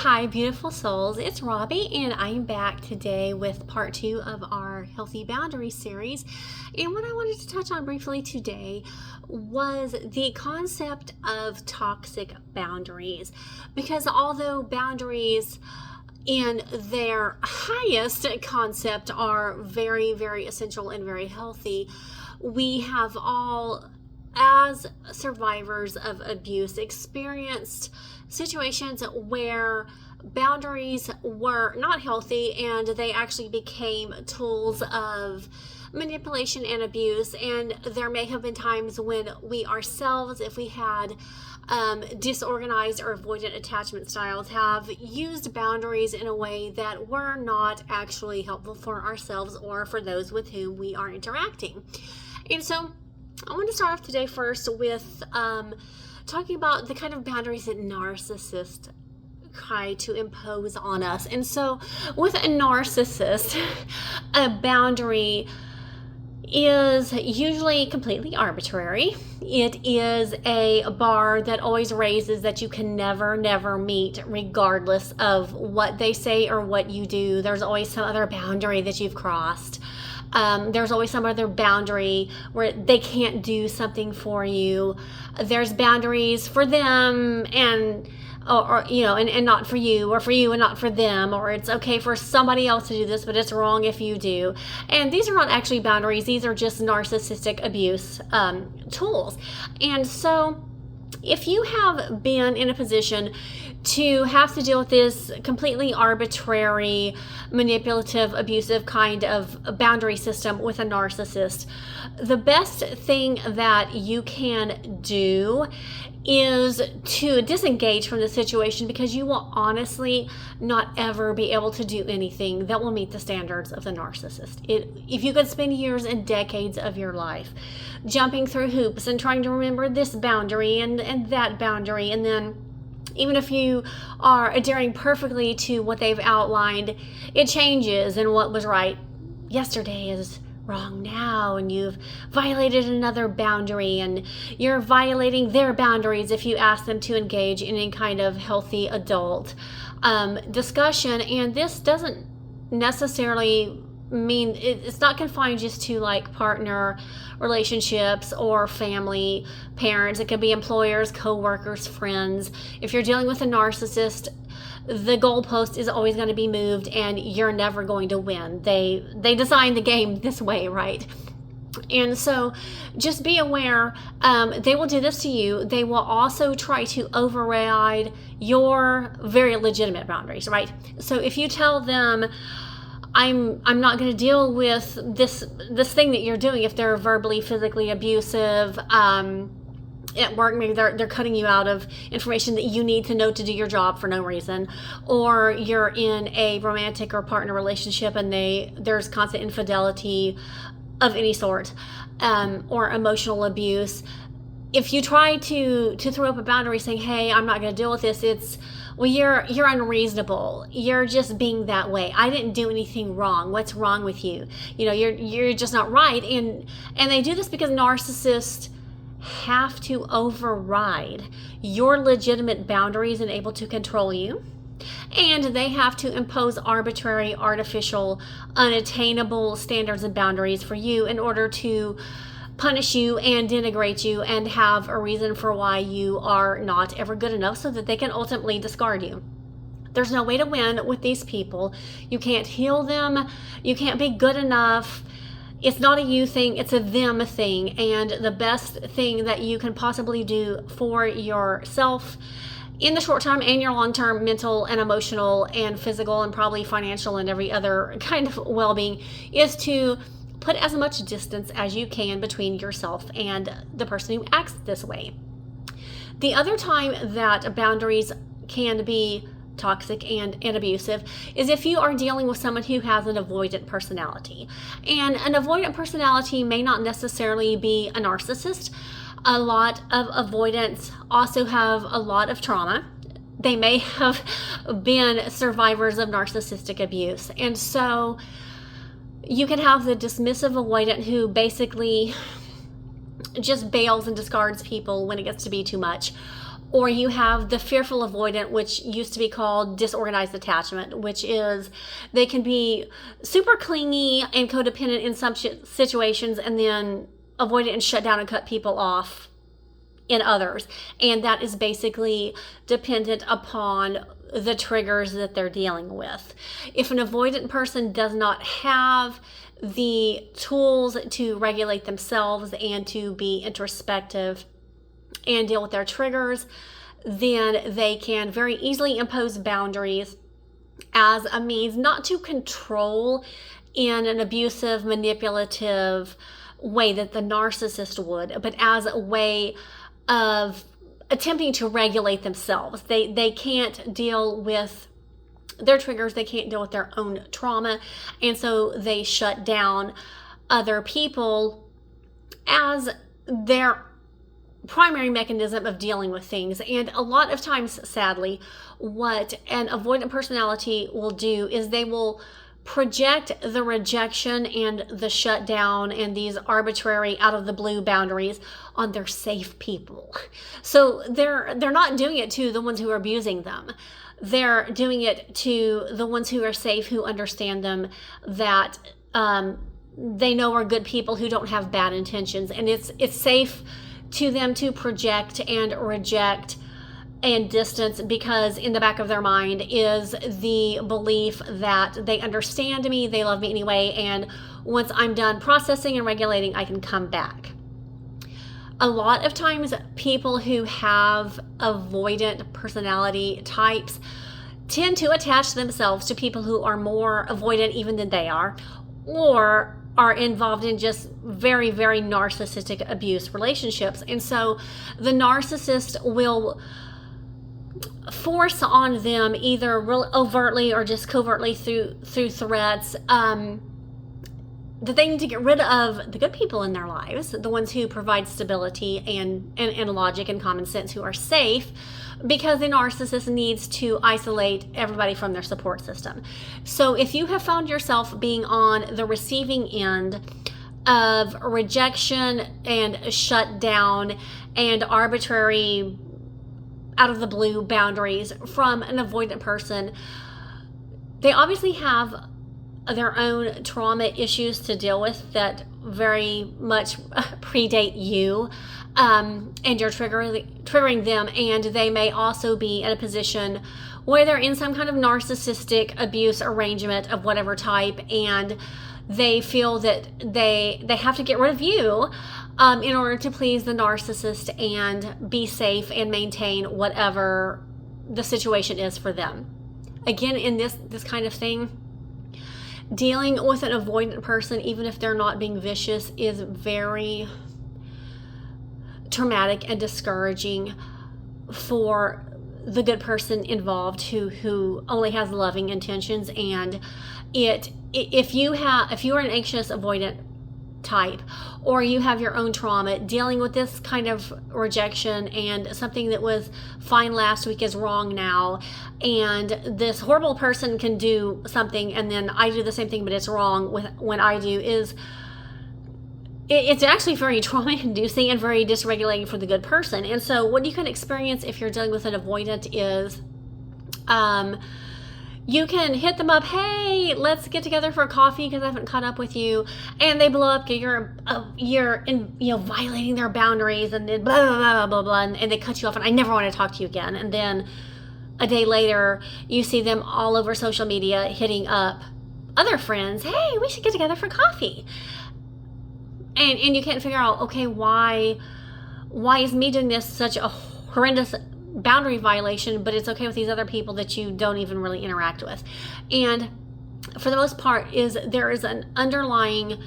Hi, beautiful souls. It's Robbie, and I'm back today with part 2 of our Healthy Boundaries series. And what I wanted to touch on briefly today was the concept of toxic boundaries. Because although boundaries in their highest concept are very, very essential and very healthy, we have all, as survivors of abuse, experienced situations where boundaries were not healthy and they actually became tools of manipulation and abuse. And there may have been times when we ourselves, if we had disorganized or avoidant attachment styles, have used boundaries in a way that were not actually helpful for ourselves or for those with whom we are interacting. And so I want to start off today first with talking about the kind of boundaries that narcissists try to impose on us. And so with a narcissist, a boundary is usually completely arbitrary. It is a bar that always raises that you can never meet, regardless of what they say or what you do. There's always some other boundary that you've crossed. There's always some other boundary where they can't do something for you. There's boundaries for them and not for you, or for you and not for them, or it's okay for somebody else to do this, but it's wrong if you do. And these are not actually boundaries. These are just narcissistic abuse tools. And so if you have been in a position to have to deal with this completely arbitrary, manipulative, abusive kind of boundary system with a narcissist, the best thing that you can do is to disengage from the situation, because you will honestly not ever be able to do anything that will meet the standards of the narcissist. If you could spend years and decades of your life jumping through hoops and trying to remember this boundary and that boundary, and then even if you are adhering perfectly to what they've outlined, it changes, and what was right yesterday is wrong now, and you've violated another boundary, and you're violating their boundaries if you ask them to engage in any kind of healthy adult discussion. And this doesn't necessarily mean it's not confined just to like partner relationships or family, parents. It could be employers, co-workers, friends. If you're dealing with a narcissist, the goalpost is always going to be moved, and you're never going to win. They designed the game this way, right? And so just be aware, they will do this to you. They will also try to override your very legitimate boundaries, right? So if you tell them, I'm not going to deal with this thing that you're doing, if they're verbally, physically abusive, at work, maybe they're cutting you out of information that you need to know to do your job for no reason, or you're in a romantic or partner relationship and there's constant infidelity of any sort, or emotional abuse. If you try to throw up a boundary saying, hey, I'm not going to deal with this, it's, well, you're unreasonable. You're just being that way. I didn't do anything wrong. What's wrong with you? You're just not right. And they do this because narcissists have to override your legitimate boundaries and able to control you. And they have to impose arbitrary, artificial, unattainable standards and boundaries for you in order to punish you and denigrate you and have a reason for why you are not ever good enough, so that they can ultimately discard you. There's no way to win with these people. You can't heal them. You can't be good enough. It's not a you thing, it's a them thing. And the best thing that you can possibly do for yourself in the short term and your long-term mental and emotional and physical and probably financial and every other kind of well-being is to put as much distance as you can between yourself and the person who acts this way. The other time that boundaries can be toxic and abusive is if you are dealing with someone who has an avoidant personality. And an avoidant personality may not necessarily be a narcissist. A lot of avoidants also have a lot of trauma. They may have been survivors of narcissistic abuse. And so you can have the dismissive avoidant who basically just bails and discards people when it gets to be too much. Or you have the fearful avoidant, which used to be called disorganized attachment, which is they can be super clingy and codependent in some situations and then avoid it and shut down and cut people off in others. And that is basically dependent upon the triggers that they're dealing with. If an avoidant person does not have the tools to regulate themselves and to be introspective and deal with their triggers, then they can very easily impose boundaries as a means not to control in an abusive, manipulative way that the narcissist would, but as a way of attempting to regulate themselves. They can't deal with their triggers, they can't deal with their own trauma, and so they shut down other people as their primary mechanism of dealing with things. And a lot of times, sadly, what an avoidant personality will do is they will project the rejection and the shutdown and these arbitrary out of the blue boundaries on their safe people. So they're not doing it to the ones who are abusing them. They're doing it to the ones who are safe, who understand them, that they know are good people who don't have bad intentions. And it's safe to them to project and reject and distance, because in the back of their mind is the belief that they understand me, they love me anyway, and once I'm done processing and regulating, I can come back. A lot of times people who have avoidant personality types tend to attach themselves to people who are more avoidant even than they are, or are involved in just very, very narcissistic abuse relationships. And so the narcissist will force on them, either real overtly or just covertly through threats, that they need to get rid of the good people in their lives, the ones who provide stability and logic and common sense, who are safe, because the narcissist needs to isolate everybody from their support system. So if you have found yourself being on the receiving end of rejection and shutdown and arbitrary out of the blue boundaries from an avoidant person, they obviously have their own trauma issues to deal with that very much predate you, and you're triggering them, and they may also be in a position where they're in some kind of narcissistic abuse arrangement of whatever type, and they feel that they have to get rid of you in order to please the narcissist and be safe and maintain whatever the situation is for them. Again, in this kind of thing, dealing with an avoidant person, even if they're not being vicious, is very traumatic and discouraging for the good person involved who only has loving intentions. And if you are an anxious avoidant type, or you have your own trauma, dealing with this kind of rejection and something that was fine last week is wrong now, and this horrible person can do something and then I do the same thing but it's wrong when I do, it's actually very trauma-inducing and very dysregulating for the good person. And so what you can experience if you're dealing with an avoidant is you can hit them up, hey, let's get together for a coffee because I haven't caught up with you, and they blow up, you're violating their boundaries, and then blah blah blah blah blah, and they cut you off, and I never want to talk to you again. And then a day later, you see them all over social media hitting up other friends, hey, we should get together for coffee, and you can't figure out, okay, why is me doing this such a horrendous boundary violation, but it's okay with these other people that you don't even really interact with. And for the most part, there is an underlying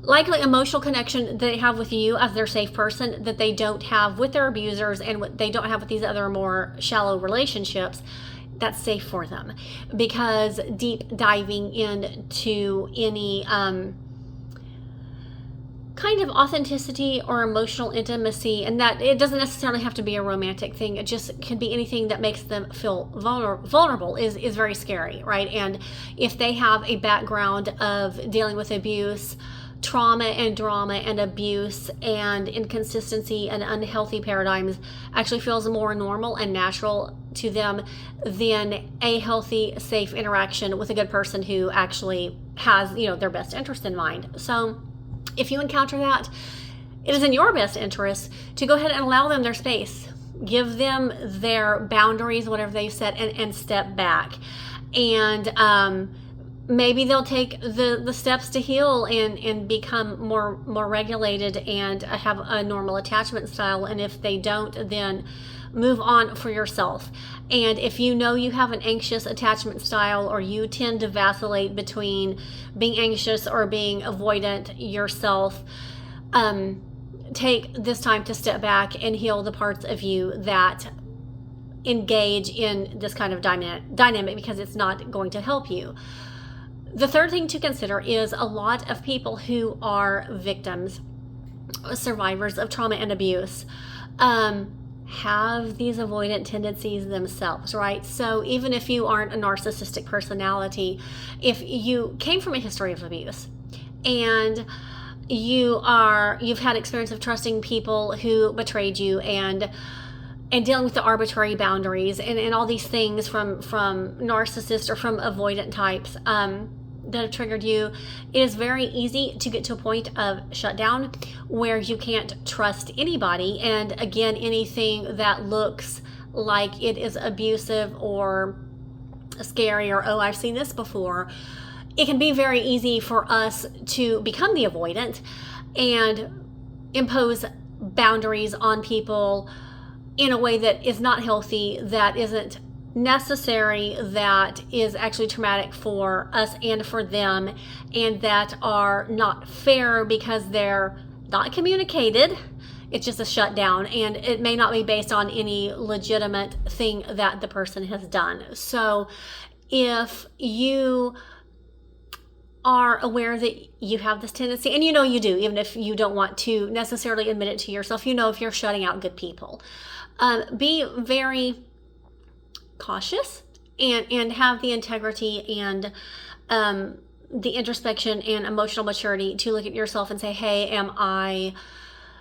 likely emotional connection that they have with you as their safe person that they don't have with their abusers, and what they don't have with these other more shallow relationships that's safe for them, because deep diving into any kind of authenticity or emotional intimacy, and that it doesn't necessarily have to be a romantic thing, it just can be anything that makes them feel vulnerable is very scary, right? And if they have a background of dealing with abuse trauma and drama and abuse and inconsistency and unhealthy paradigms actually feels more normal and natural to them than a healthy, safe interaction with a good person who actually has, their best interest in mind. So if you encounter that, it is in your best interest to go ahead and allow them their space. Give them their boundaries, whatever they've set, and step back. And maybe they'll take the steps to heal and become more regulated and have a normal attachment style. And if they don't, then move on for yourself. And if you know you have an anxious attachment style, or you tend to vacillate between being anxious or being avoidant yourself, take this time to step back and heal the parts of you that engage in this kind of dynamic, because it's not going to help you. The third thing to consider is a lot of people who are victims, survivors of trauma and abuse, have these avoidant tendencies themselves, right? So even if you aren't a narcissistic personality, if you came from a history of abuse and you've had experience of trusting people who betrayed you and dealing with the arbitrary boundaries and all these things from narcissists or from avoidant types that have triggered you, it is very easy to get to a point of shutdown where you can't trust anybody. And again, anything that looks like it is abusive or scary or, oh, I've seen this before, it can be very easy for us to become the avoidant and impose boundaries on people in a way that is not healthy, that isn't necessary, that is actually traumatic for us and for them, and that are not fair because they're not communicated. It's just a shutdown, and it may not be based on any legitimate thing that the person has done. So if you are aware that you have this tendency, and you do, even if you don't want to necessarily admit it to yourself, if you're shutting out good people, be very cautious and have the integrity and the introspection and emotional maturity to look at yourself and say, hey, am I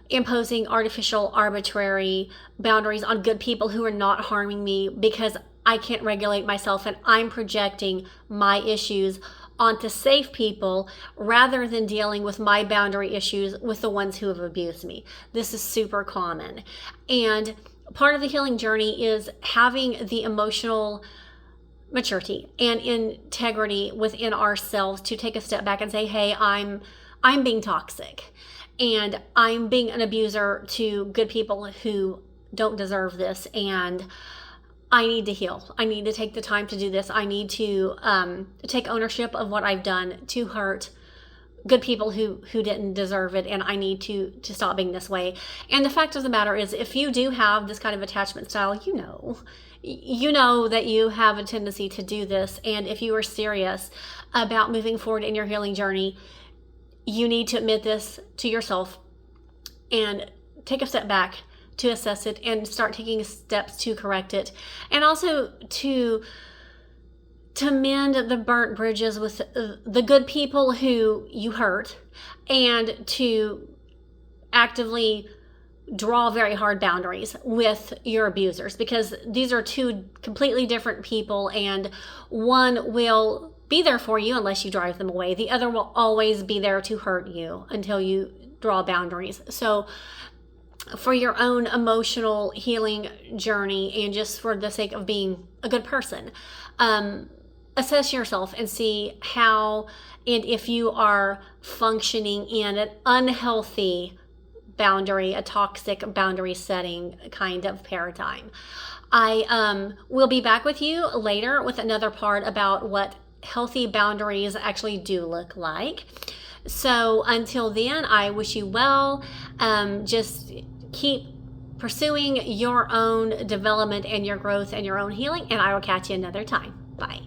imposing artificial, arbitrary boundaries on good people who are not harming me because I can't regulate myself and I'm projecting my issues onto safe people rather than dealing with my boundary issues with the ones who have abused me? This is super common. And part of the healing journey is having the emotional maturity and integrity within ourselves to take a step back and say, hey, I'm being toxic and I'm being an abuser to good people who don't deserve this, and I need to heal. I need to take the time to do this. I need to take ownership of what I've done to hurt good people who didn't deserve it, and I need to stop being this way. And the fact of the matter is, if you do have this kind of attachment style, you know that you have a tendency to do this, and if you are serious about moving forward in your healing journey, you need to admit this to yourself and take a step back to assess it and start taking steps to correct it, and also to mend the burnt bridges with the good people who you hurt, and to actively draw very hard boundaries with your abusers, because these are two completely different people, and one will be there for you unless you drive them away. The other will always be there to hurt you until you draw boundaries. So for your own emotional healing journey, and just for the sake of being a good person, assess yourself and see how and if you are functioning in an unhealthy boundary, a toxic boundary setting kind of paradigm. I will be back with you later with another part about what healthy boundaries actually do look like. So until then, I wish you well. Just keep pursuing your own development and your growth and your own healing, and I will catch you another time. Bye.